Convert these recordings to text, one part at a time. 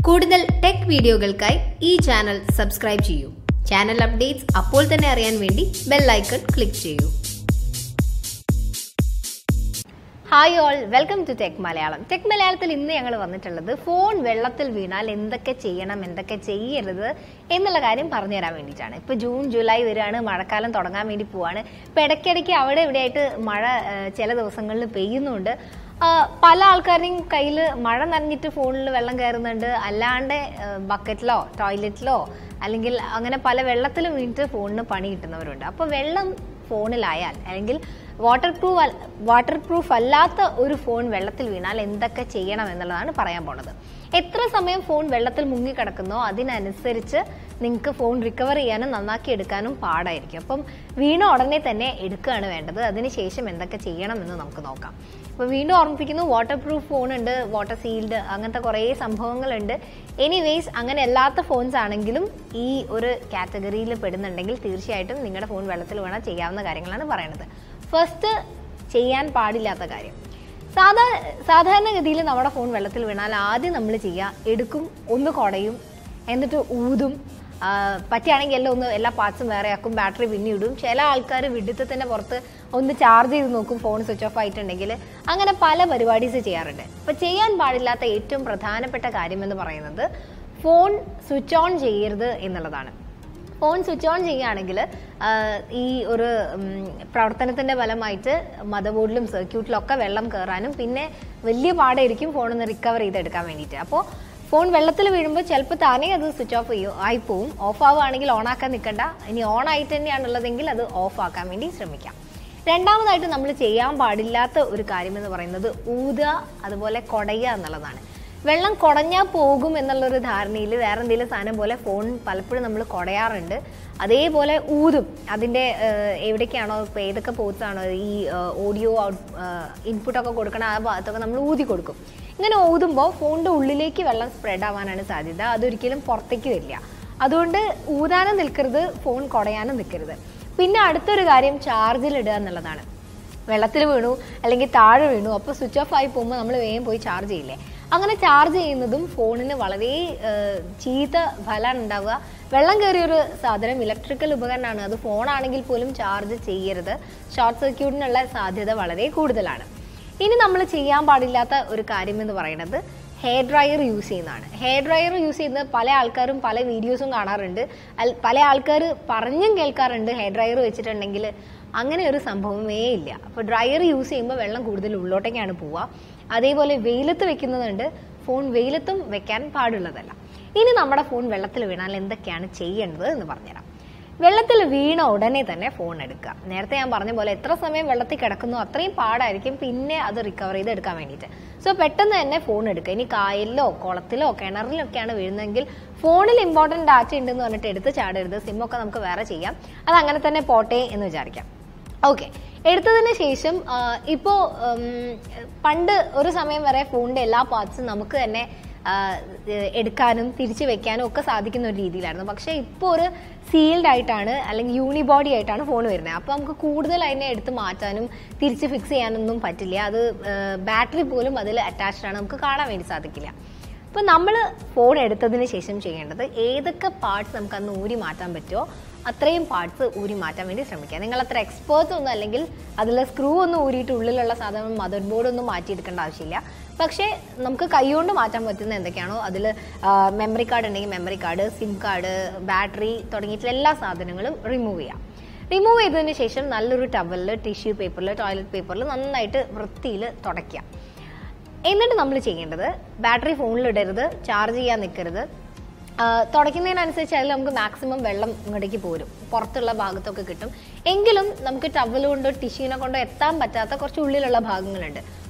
കൂടുതൽ ടെക് വീഡിയോകൾക്കായി ഈ ചാനൽ സബ്സ്ക്രൈബ് ചെയ്യൂ. ചാനൽ അപ്ഡേറ്റ്സ് അപ്പോൾ തന്നെ അറിയാൻ വേണ്ടി ബെൽ ഐക്കൺ ക്ലിക്ക് ചെയ്യൂ. Hi all, welcome to tech Malayalam. Tech മലയാളത്തിൽ ഇന്ന് ഞങ്ങൾ വന്നിട്ടുള്ളത് ഫോൺ വെള്ളത്തിൽ വീണാൽ എന്തൊക്കെ ചെയ്യണം, എന്തൊക്കെ ചെയ്യരുത് എന്നുള്ള കാര്യം പറഞ്ഞുതരാൻ വേണ്ടിയിട്ടാണ്. ഇപ്പോൾ ജൂൺ ജൂലൈ വരികയാണ്, മഴക്കാലം തുടങ്ങാൻ വേണ്ടി പോവാണ്. ഇപ്പോൾ ഇടയ്ക്കിടയ്ക്ക് അവിടെ ഇവിടെയായിട്ട് മഴ ചില ദിവസങ്ങളിൽ പെയ്യുന്നുണ്ട്. പല ആൾക്കാരുടെയും കയ്യിൽ മഴ നനഞ്ഞിട്ട് ഫോണിൽ വെള്ളം കയറുന്നുണ്ട്, അല്ലാണ്ട് ബക്കറ്റിലോ ടോയ്ലറ്റിലോ അല്ലെങ്കിൽ അങ്ങനെ പല വെള്ളത്തിലും വീണിട്ട് ഫോണിന് പണി കിട്ടുന്നവരുണ്ട്. അപ്പോൾ വെള്ളം ഫോണിലായാൽ അല്ലെങ്കിൽ വാട്ടർ പ്രൂഫ് അല്ലാത്ത ഒരു ഫോൺ വെള്ളത്തിൽ വീണാൽ എന്തൊക്കെ ചെയ്യണം എന്നുള്ളതാണ് പറയാൻ പോണത്. എത്ര സമയം ഫോൺ വെള്ളത്തിൽ മുങ്ങിക്കിടക്കുന്നോ അതിനനുസരിച്ച് നിങ്ങൾക്ക് ഫോൺ റിക്കവർ ചെയ്യാനും നന്നാക്കി എടുക്കാനും പാടായിരിക്കും. അപ്പം വീണ ഉടനെ തന്നെ എടുക്കുകയാണ് വേണ്ടത്. അതിനുശേഷം എന്തൊക്കെ ചെയ്യണമെന്ന് നമുക്ക് നോക്കാം. അപ്പോൾ വീണ്ടും ഓർമ്മിപ്പിക്കുന്നു, വാട്ടർ പ്രൂഫ് ഫോൺ ഉണ്ട്, വാട്ടർ സീൽഡ്, അങ്ങനത്തെ കുറേ സംഭവങ്ങളുണ്ട്. എനിവേസ് അങ്ങനെ അല്ലാത്ത ഫോൺസ് ആണെങ്കിലും ഈ ഒരു കാറ്റഗറിയിൽ പെടുന്നുണ്ടെങ്കിൽ തീർച്ചയായിട്ടും നിങ്ങളുടെ ഫോൺ വെള്ളത്തിൽ വീണാൽ ചെയ്യാവുന്ന കാര്യങ്ങളാണ് പറയുന്നത്. ഫസ്റ്റ്, ചെയ്യാൻ പാടില്ലാത്ത കാര്യം. സാധാരണഗതിയിൽ നമ്മുടെ ഫോൺ വെള്ളത്തിൽ വീണാൽ ആദ്യം നമ്മൾ എടുക്കും, ഒന്ന് കുടയും, എന്നിട്ട് ഊതും, പറ്റുകയാണെങ്കിൽ എല്ലാ പാർട്സും വേറെ ആക്കും, ബാറ്ററി പിന്നെ ഇടും. ചില ആൾക്കാർ വിഡിത്തത്തിൻ്റെ പുറത്ത് ഒന്ന് ചാർജ് ചെയ്ത് നോക്കും ഫോൺ സ്വിച്ച് ഓഫ് ആയിട്ടുണ്ടെങ്കിൽ. അങ്ങനെ പല പരിപാടീസ് ചെയ്യാറുണ്ട്. അപ്പോൾ ചെയ്യാൻ പാടില്ലാത്ത ഏറ്റവും പ്രധാനപ്പെട്ട കാര്യം എന്ന് പറയുന്നത് ഫോൺ സ്വിച്ച് ഓൺ ചെയ്യരുത് എന്നുള്ളതാണ്. ഫോൺ സ്വിച്ച് ഓൺ ചെയ്യുകയാണെങ്കിൽ ഈ ഒരു പ്രവർത്തനത്തിൻ്റെ ഫലമായിട്ട് മദർ ബോർഡിലും സർക്യൂട്ടിലും ഒക്കെ വെള്ളം കയറാനും പിന്നെ വലിയ പാടായിരിക്കും ഫോണൊന്ന് റിക്കവർ ചെയ്തെടുക്കാൻ വേണ്ടിയിട്ട്. അപ്പോൾ ഫോൺ വെള്ളത്തിൽ വീഴുമ്പോൾ ചിലപ്പോൾ താനേ അത് സ്വിച്ച് ഓഫ് ആയിപ്പോവും. ഓഫ് ആവുകയാണെങ്കിൽ ഓൺ ആക്കാൻ നിൽക്കണ്ട. ഇനി ഓൺ ആയിട്ട് തന്നെയാണുള്ളതെങ്കിൽ അത് ഓഫ് ആക്കാൻ വേണ്ടി ശ്രമിക്കാം. രണ്ടാമതായിട്ട് നമ്മൾ ചെയ്യാൻ പാടില്ലാത്ത ഒരു കാര്യം എന്ന് പറയുന്നത് ഊതുക, അതുപോലെ കുടയുക എന്നുള്ളതാണ്. വെള്ളം കുടഞ്ഞാൽ പോകും എന്നുള്ളൊരു ധാരണയിൽ വേറെ എന്തെങ്കിലും സാധനം പോലെ ഫോൺ പലപ്പോഴും നമ്മൾ കുടയാറുണ്ട്. അതേപോലെ ഊതും. അതിൻ്റെ എവിടേക്കാണോ, ഇപ്പോൾ ഏതൊക്കെ പോർട്സാണോ ഈ ഓഡിയോ ഇൻപുട്ടൊക്കെ കൊടുക്കണം ആ ഭാഗത്തൊക്കെ നമ്മൾ ഊതി കൊടുക്കും. ഇങ്ങനെ ഊതുമ്പോൾ ഫോണിൻ്റെ ഉള്ളിലേക്ക് വെള്ളം സ്പ്രെഡ് ആവാനാണ് സാധ്യത. അതൊരിക്കലും പുറത്തേക്ക് വരില്ല. അതുകൊണ്ട് ഊതാനും നിൽക്കരുത്, ഫോൺ കുടയാനും നിൽക്കരുത്. പിന്നെ അടുത്തൊരു കാര്യം ചാർജിലിടുക എന്നുള്ളതാണ്. വെള്ളത്തിൽ വീണു അല്ലെങ്കിൽ താഴെ വീണു, അപ്പോൾ സ്വിച്ച് ഓഫ് ആയി പോകുമ്പോൾ നമ്മൾ വേഗം പോയി ചാർജ് ചെയ്യില്ലേ? അങ്ങനെ ചാർജ് ചെയ്യുന്നതും ഫോണിന് വളരെ ചീത്ത ഫലമാണ് ഉണ്ടാവുക. വെള്ളം കയറിയൊരു സാധനം ഇലക്ട്രിക്കൽ ഉപകരണമാണ്, അത് ഫോണാണെങ്കിൽ പോലും ചാർജ് ചെയ്യരുത്. ഷോർട്ട് സർക്യൂട്ടിനുള്ള സാധ്യത വളരെ കൂടുതലാണ്. ഇനി നമ്മൾ ചെയ്യാൻ പാടില്ലാത്ത ഒരു കാര്യം എന്ന് പറയുന്നത് ഹെയർ ഡ്രയർ യൂസ് ചെയ്യുന്നതാണ്. ഹെയർ ഡ്രയർ യൂസ് ചെയ്യുന്നത് പല ആൾക്കാരും പല വീഡിയോസും കാണാറുണ്ട്, പല ആൾക്കാർ പറഞ്ഞും കേൾക്കാറുണ്ട് ഹെയർ ഡ്രയർ വെച്ചിട്ടുണ്ടെങ്കിൽ. അങ്ങനെ ഒരു സംഭവമേ ഇല്ല. അപ്പോൾ ഡ്രയർ യൂസ് ചെയ്യുമ്പോൾ വെള്ളം കൂടുതൽ ഉള്ളോട്ടേക്കാണ് പോവുക. അതേപോലെ വെയിലത്ത് വെക്കുന്നുണ്ട്, ഫോൺ വെയിലത്തും വെക്കാൻ പാടുള്ളതല്ല. ഇനി നമ്മുടെ ഫോൺ വെള്ളത്തിൽ വീണാൽ എന്തൊക്കെയാണ് ചെയ്യേണ്ടത് എന്ന് പറഞ്ഞുതരാം. വെള്ളത്തിൽ വീണ ഉടനെ തന്നെ ഫോൺ എടുക്കുക. നേരത്തെ ഞാൻ പറഞ്ഞ പോലെ എത്ര സമയം വെള്ളത്തിൽ കിടക്കുന്നു അത്രയും പാടായിരിക്കും പിന്നെ അത് റിക്കവർ ചെയ്ത് എടുക്കാൻ വേണ്ടിയിട്ട്. സോ പെട്ടെന്ന് തന്നെ ഫോൺ എടുക്കുക. ഇനി കായലിലോ കുളത്തിലോ കിണറിലോ ഒക്കെയാണ് വീഴുന്നതെങ്കിൽ ഫോണിൽ ഇമ്പോർട്ടൻറ്റ് ഡാറ്റ ഉണ്ടെന്ന് പറഞ്ഞിട്ട് എടുത്ത് ചാടരുത്. സിമ്മൊക്കെ നമുക്ക് വേറെ ചെയ്യാം, അത് അങ്ങനെ തന്നെ പോട്ടെ എന്ന് വിചാരിക്കാം. ഓക്കെ, എടുത്തതിന് ശേഷം ഇപ്പോൾ പണ്ട് ഒരു സമയം വരെ ഫോണിൻ്റെ എല്ലാ പാർട്സും നമുക്ക് തന്നെ എടുക്കാനും തിരിച്ചു വെക്കാനും ഒക്കെ സാധിക്കുന്ന ഒരു രീതിയിലായിരുന്നു. പക്ഷേ ഇപ്പോൾ ഒരു സീൽഡ് ആയിട്ടാണ് അല്ലെങ്കിൽ യൂണിബോഡി ആയിട്ടാണ് ഫോൺ വരുന്നത്. അപ്പോൾ നമുക്ക് കൂടുതൽ അതിനെ എടുത്ത് മാറ്റാനും തിരിച്ച് ഫിക്സ് ചെയ്യാനൊന്നും പറ്റില്ല. അത് ബാറ്ററി പോലും അതിൽ അറ്റാച്ച്ഡ് ആണ്, നമുക്ക് കാണാൻ വേണ്ടി സാധിക്കില്ല. അപ്പോൾ നമ്മൾ ഫോൺ എടുത്തതിന് ശേഷം ചെയ്യേണ്ടത് ഏതൊക്കെ പാർട്സ് നമുക്ക് അന്ന് ഊരി മാറ്റാൻ പറ്റുമോ അത്രയും പാർട്സ് ഊരി മാറ്റാൻ വേണ്ടി ശ്രമിക്കുക. നിങ്ങൾ അത്ര എക്സ്പേർട്സ് ഒന്നും അല്ലെങ്കിൽ അതിലെ സ്ക്രൂ ഒന്നും ഊരിയിട്ട് ഉള്ളിലുള്ള സാധനം മദർ ബോർഡ് ഒന്നും മാറ്റിയെടുക്കേണ്ട ആവശ്യമില്ല. പക്ഷേ നമുക്ക് കൈകൊണ്ട് മാറ്റാൻ പറ്റുന്ന എന്തൊക്കെയാണോ അതിൽ മെമ്മറി കാർഡ് ഉണ്ടെങ്കിൽ memory card, SIM card, battery തുടങ്ങിയിട്ടുള്ള എല്ലാ സാധനങ്ങളും റിമൂവ് ചെയ്യാം. റിമൂവ് ചെയ്തതിന് ശേഷം നല്ലൊരു ടവലിൽ, ടിഷ്യൂ പേപ്പറിൽ, ടോയ്ലറ്റ് പേപ്പറിൽ നന്നായിട്ട് വൃത്തിയിൽ തുടയ്ക്കുക. എന്നിട്ട് നമ്മൾ ചെയ്യേണ്ടത് ബാറ്ററി ഫോണിലിടരുത്, ചാർജ് ചെയ്യാൻ നിൽക്കരുത്. തുടയ്ക്കുന്നതിനനുസരിച്ച് അതിൽ നമുക്ക് മാക്സിമം വെള്ളം ഇങ്ങോട്ടേക്ക് പോരും, പുറത്തുള്ള ഭാഗത്തൊക്കെ കിട്ടും. എങ്കിലും നമുക്ക് ടവൽ കൊണ്ടോ ടിഷ്യൂനെ കൊണ്ടോ എത്താൻ പറ്റാത്ത കുറച്ച് ഉള്ളിലുള്ള ഭാഗങ്ങളുണ്ട്.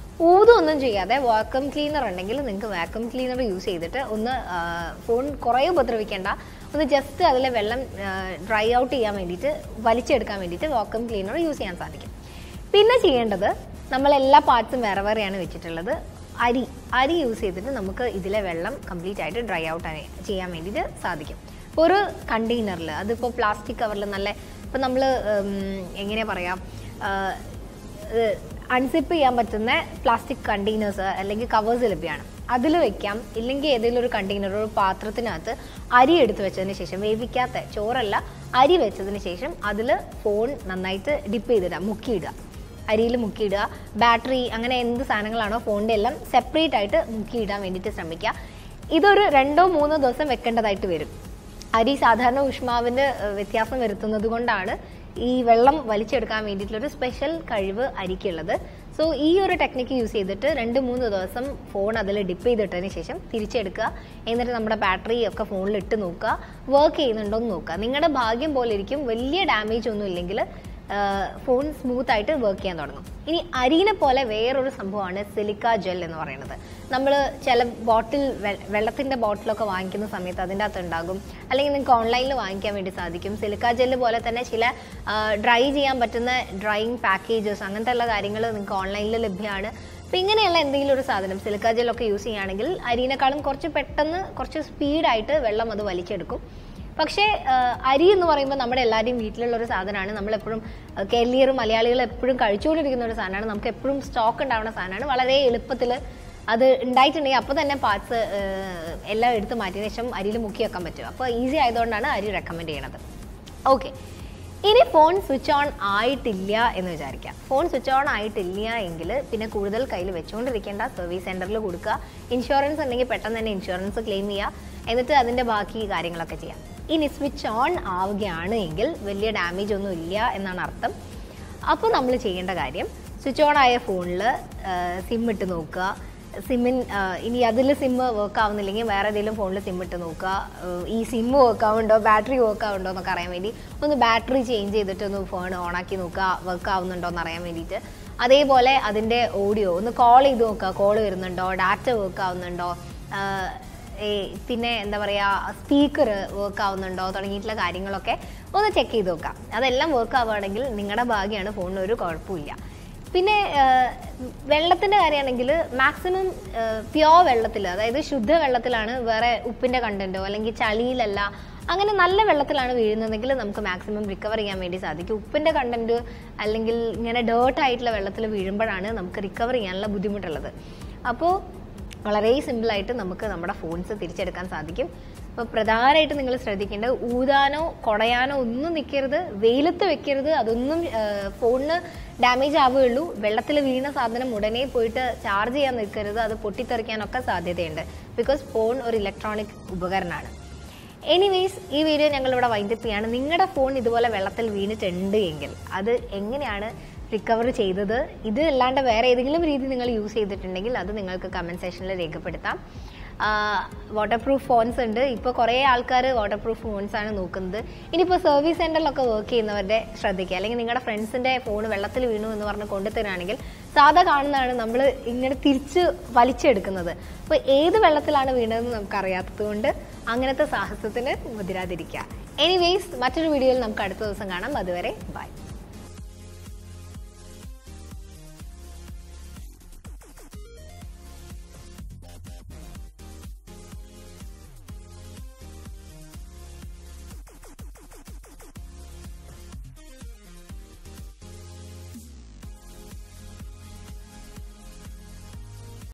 ഊതൊന്നും ചെയ്യാതെ വാക്വം ക്ലീനർ ഉണ്ടെങ്കിൽ നിങ്ങൾക്ക് വാക്വം ക്ലീനർ യൂസ് ചെയ്തിട്ട് ഒന്ന് ഫോൺ കുറേ ഉപദ്രവിക്കേണ്ട, ഒന്ന് ജസ്റ്റ് അതിലെ വെള്ളം ഡ്രൈ ഔട്ട് ചെയ്യാൻ വേണ്ടിയിട്ട്, വലിച്ചെടുക്കാൻ വേണ്ടിയിട്ട് വാക്വം ക്ലീനർ യൂസ് ചെയ്യാൻ സാധിക്കും. പിന്നെ ചെയ്യേണ്ടത്, നമ്മളെല്ലാ പാർട്സും വേറെ വേറെയാണ് വെച്ചിട്ടുള്ളത്. അരി യൂസ് ചെയ്തിട്ട് നമുക്ക് ഇതിലെ വെള്ളം കംപ്ലീറ്റ് ആയിട്ട് ഡ്രൈ ഔട്ട് ചെയ്യാൻ വേണ്ടിയിട്ട് സാധിക്കും. ഇപ്പോൾ ഒരു കണ്ടെയ്നറിൽ, അതിപ്പോൾ പ്ലാസ്റ്റിക് കവറിൽ നല്ല, ഇപ്പം നമ്മൾ എങ്ങനെ പറയാം, അൺസിപ്പ് ചെയ്യാൻ പറ്റുന്ന പ്ലാസ്റ്റിക് കണ്ടെയ്നേഴ്സ് അല്ലെങ്കിൽ കവേഴ്സ് ലഭ്യമാണ്. അതിൽ വെക്കാം. ഇല്ലെങ്കിൽ ഏതെങ്കിലും ഒരു കണ്ടെയ്നർ, ഒരു പാത്രത്തിനകത്ത് അരി എടുത്ത് വെച്ചതിന് ശേഷം, വേവിക്കാത്ത ചോറല്ല അരി വെച്ചതിന് ശേഷം അതിൽ ഫോൺ നന്നായിട്ട് ഡിപ്പ് ചെയ്തിടുക, മുക്കിയിടുക. അരിയിൽ മുക്കിയിടുക. ബാറ്ററി അങ്ങനെ എന്ത് സാധനങ്ങളാണോ ഫോണിൻ്റെ എല്ലാം സെപ്പറേറ്റ് ആയിട്ട് മുക്കിയിടാൻ വേണ്ടിയിട്ട് ശ്രമിക്കുക. ഇതൊരു 2-3 ദിവസം വെക്കേണ്ടതായിട്ട് വരും. അരി സാധാരണ ഊഷ്മാവിന് വ്യത്യാസം വരുത്തുന്നത് കൊണ്ടാണ് ഈ വെള്ളം വലിച്ചെടുക്കാൻ വേണ്ടിയിട്ടുള്ളൊരു സ്പെഷ്യൽ കഴിവ് അരിക്കുള്ളത്. സോ ഈ ഒരു ടെക്നിക്ക് യൂസ് ചെയ്തിട്ട് 2-3 ദിവസം ഫോൺ അതിൽ ഡിപ്പ് ചെയ്തിട്ടതിന് ശേഷം തിരിച്ചെടുക്കുക. എന്നിട്ട് നമ്മുടെ ബാറ്ററി ഒക്കെ ഫോണിൽ ഇട്ട് നോക്കുക, വർക്ക് ചെയ്യുന്നുണ്ടോ എന്ന് നോക്കുക. നിങ്ങളുടെ ഭാഗ്യം പോലെ ഇരിക്കും, വലിയ ഡാമേജ് ഒന്നും ഇല്ലെങ്കിൽ ഫോൺ സ്മൂത്ത് ആയിട്ട് വർക്ക് ചെയ്യാൻ തുടങ്ങും. ഇനി അരീനെ പോലെ വേറൊരു സംഭവമാണ് സിലിക്ക ജെൽ എന്ന് പറയുന്നത്. നമ്മൾ ചില വെള്ളത്തിൻ്റെ ബോട്ടിലൊക്കെ വാങ്ങിക്കുന്ന സമയത്ത് അതിൻ്റെ അകത്ത് ഉണ്ടാകും, അല്ലെങ്കിൽ നിങ്ങൾക്ക് ഓൺലൈനിൽ വാങ്ങിക്കാൻ വേണ്ടി സാധിക്കും. സിലിക്ക ജെല്ല് പോലെ തന്നെ ചില ഡ്രൈ ചെയ്യാൻ പറ്റുന്ന ഡ്രൈയിങ് പാക്കേജസ്, അങ്ങനത്തെ ഉള്ള കാര്യങ്ങൾ നിങ്ങൾക്ക് ഓൺലൈനിൽ ലഭ്യമാണ്. അപ്പം ഇങ്ങനെയുള്ള എന്തെങ്കിലും ഒരു സാധനം സിലിക്ക ജെല്ലൊക്കെ യൂസ് ചെയ്യുകയാണെങ്കിൽ അരീനേക്കാളും കുറച്ച് പെട്ടെന്ന്, കുറച്ച് സ്പീഡായിട്ട് വെള്ളം അത് വലിച്ചെടുക്കും. പക്ഷേ അരി എന്ന് പറയുമ്പോൾ നമ്മുടെ എല്ലാവരുടെയും വീട്ടിലുള്ള ഒരു സാധനമാണ്. നമ്മളെപ്പോഴും കേരളീയരും മലയാളികളും എപ്പോഴും കഴിച്ചുകൊണ്ടിരിക്കുന്ന ഒരു സാധനമാണ്. നമുക്ക് എപ്പോഴും സ്റ്റോക്ക് ഉണ്ടാവുന്ന സാധനമാണ്. വളരെ എളുപ്പത്തിൽ അത് ഉണ്ടായിട്ടുണ്ടെങ്കിൽ അപ്പോൾ തന്നെ പാർട്സ് എല്ലാം എടുത്ത് മാറ്റിയതിന് ശേഷം അരിയിൽ മുക്കി വെക്കാൻ പറ്റും. അപ്പോൾ ഈസി ആയതുകൊണ്ടാണ് അരി റെക്കമെൻഡ് ചെയ്യണത്. ഓക്കെ, ഇനി ഫോൺ സ്വിച്ച് ഓൺ ആയിട്ടില്ല എന്ന് വിചാരിക്കാം. ഫോൺ സ്വിച്ച് ഓൺ ആയിട്ടില്ല എങ്കിൽ പിന്നെ കൂടുതൽ കയ്യിൽ വെച്ചുകൊണ്ടിരിക്കേണ്ട, സർവീസ് സെൻറ്ററിൽ കൊടുക്കുക. ഇൻഷുറൻസ് ഉണ്ടെങ്കിൽ പെട്ടെന്ന് തന്നെ ഇൻഷുറൻസ് ക്ലെയിം ചെയ്യുക. എന്നിട്ട് അതിൻ്റെ ബാക്കി കാര്യങ്ങളൊക്കെ ചെയ്യാം. ഇനി സ്വിച്ച് ഓൺ ആവുകയാണ് എങ്കിൽ വലിയ ഡാമേജ് ഒന്നും ഇല്ല എന്നാണ് അർത്ഥം. അപ്പോൾ നമ്മൾ ചെയ്യേണ്ട കാര്യം, സ്വിച്ച് ഓൺ ആയ ഫോണിൽ സിം ഇട്ട് നോക്കുക. ഇനി അതിൽ സിം വർക്ക് ആവുന്നില്ലെങ്കിൽ വേറെ ഏതെങ്കിലും ഫോണിൽ സിം ഇട്ട് നോക്കുക. ഈ സിം വർക്ക് ആവുന്നുണ്ടോ, ബാറ്ററി വർക്ക് ആവുന്നുണ്ടോ എന്നൊക്കെ അറിയാൻ വേണ്ടി ഒന്ന് ബാറ്ററി ചേഞ്ച് ചെയ്തിട്ട് ഒന്ന് ഫോൺ ഓണാക്കി നോക്കുക, വർക്ക് ആവുന്നുണ്ടോ എന്ന് അറിയാൻ വേണ്ടിയിട്ട്. അതേപോലെ അതിൻ്റെ ഓഡിയോ ഒന്ന് കോൾ ചെയ്ത് നോക്കുക, കോൾ വരുന്നുണ്ടോ, ഡാറ്റ വർക്ക് ആവുന്നുണ്ടോ, പിന്നെ എന്താ പറയുക, സ്പീക്കർ വർക്ക് ആവുന്നുണ്ടോ തുടങ്ങിയിട്ടുള്ള കാര്യങ്ങളൊക്കെ ഒന്ന് ചെക്ക് ചെയ്ത് നോക്കാം. അതെല്ലാം വർക്ക് ആവുകയാണെങ്കിൽ നിങ്ങളുടെ ഭാഗ്യമാണ്, ഫോണിന് ഒരു കുഴപ്പമില്ല. പിന്നെ വെള്ളത്തിൻ്റെ കാര്യമാണെങ്കിൽ മാക്സിമം പ്യോർ വെള്ളത്തിൽ, അതായത് ശുദ്ധ വെള്ളത്തിലാണ്, വേറെ ഉപ്പിൻ്റെ കണ്ടൻറ്റോ അല്ലെങ്കിൽ ചളിയിലല്ല, അങ്ങനെ നല്ല വെള്ളത്തിലാണ് വീഴുന്നതെങ്കിൽ നമുക്ക് മാക്സിമം റിക്കവർ ചെയ്യാൻ വേണ്ടി സാധിക്കും. ഉപ്പിൻ്റെ കണ്ടൻറ്റ് അല്ലെങ്കിൽ ഇങ്ങനെ ഡേർട്ടായിട്ടുള്ള വെള്ളത്തിൽ വീഴുമ്പോഴാണ് നമുക്ക് റിക്കവർ ചെയ്യാനുള്ള ബുദ്ധിമുട്ടുള്ളത്. അപ്പോൾ വളരെ സിമ്പിളായിട്ട് നമുക്ക് നമ്മുടെ ഫോൺസ് തിരിച്ചെടുക്കാൻ സാധിക്കും. അപ്പോൾ പ്രധാനമായിട്ട് നിങ്ങൾ ശ്രദ്ധിക്കേണ്ടത്, ഊതാനോ കുടയാനോ ഒന്നും നിൽക്കരുത്, വെയിലത്ത് വെക്കരുത്. അതൊന്നും ഫോണിന് ഡാമേജ് ആവുകയുള്ളൂ. വെള്ളത്തിൽ വീണ സാധനം ഉടനെ പോയിട്ട് ചാർജ് ചെയ്യാൻ നിൽക്കരുത്, അത് പൊട്ടിത്തെറിക്കാനൊക്കെ സാധ്യതയുണ്ട്. ബിക്കോസ് ഫോൺ ഒരു ഇലക്ട്രോണിക് ഉപകരണമാണ്. എനിവേസ്, ഈ വീഡിയോ ഞങ്ങളിവിടെ വൈൻഡപ്പ് ചെയ്യാണ്. നിങ്ങളുടെ ഫോൺ ഇതുപോലെ വെള്ളത്തിൽ വീണിട്ടുണ്ട് എങ്കിൽ അത് എങ്ങനെയാണ് റിക്കവർ ചെയ്തത്, ഇത് അല്ലാണ്ട് വേറെ ഏതെങ്കിലും രീതി നിങ്ങൾ യൂസ് ചെയ്തിട്ടുണ്ടെങ്കിൽ അത് നിങ്ങൾക്ക് കമൻറ്റ് സെക്ഷനിൽ രേഖപ്പെടുത്താം. വാട്ടർ പ്രൂഫ് ഫോൺസ് ഉണ്ട്. ഇപ്പോൾ കുറേ ആൾക്കാർ വാട്ടർ പ്രൂഫ് ഫോൺസാണ് നോക്കുന്നത്. ഇനിയിപ്പോൾ സർവീസ് സെൻറ്ററിലൊക്കെ വർക്ക് ചെയ്യുന്നവരുടെ ശ്രദ്ധിക്കുക. അല്ലെങ്കിൽ നിങ്ങളുടെ ഫ്രണ്ട്സിൻ്റെ ഫോൺ വെള്ളത്തിൽ വീണു എന്ന് പറഞ്ഞ് കൊണ്ടുതരാണെങ്കിൽ സാധാ കാണുന്നതാണ് നമ്മൾ ഇങ്ങനെ തിരിച്ച് വലിച്ചെടുക്കുന്നത്. അപ്പോൾ ഏത് വെള്ളത്തിലാണ് വീണതെന്ന് നമുക്കറിയാത്തത് കൊണ്ട് അങ്ങനത്തെ സാഹസത്തിന് മുതിരാതിരിക്കുക. എനിവേസ്, മറ്റൊരു വീഡിയോയിൽ നമുക്ക് അടുത്ത ദിവസം കാണാം. അതുവരെ ബൈ.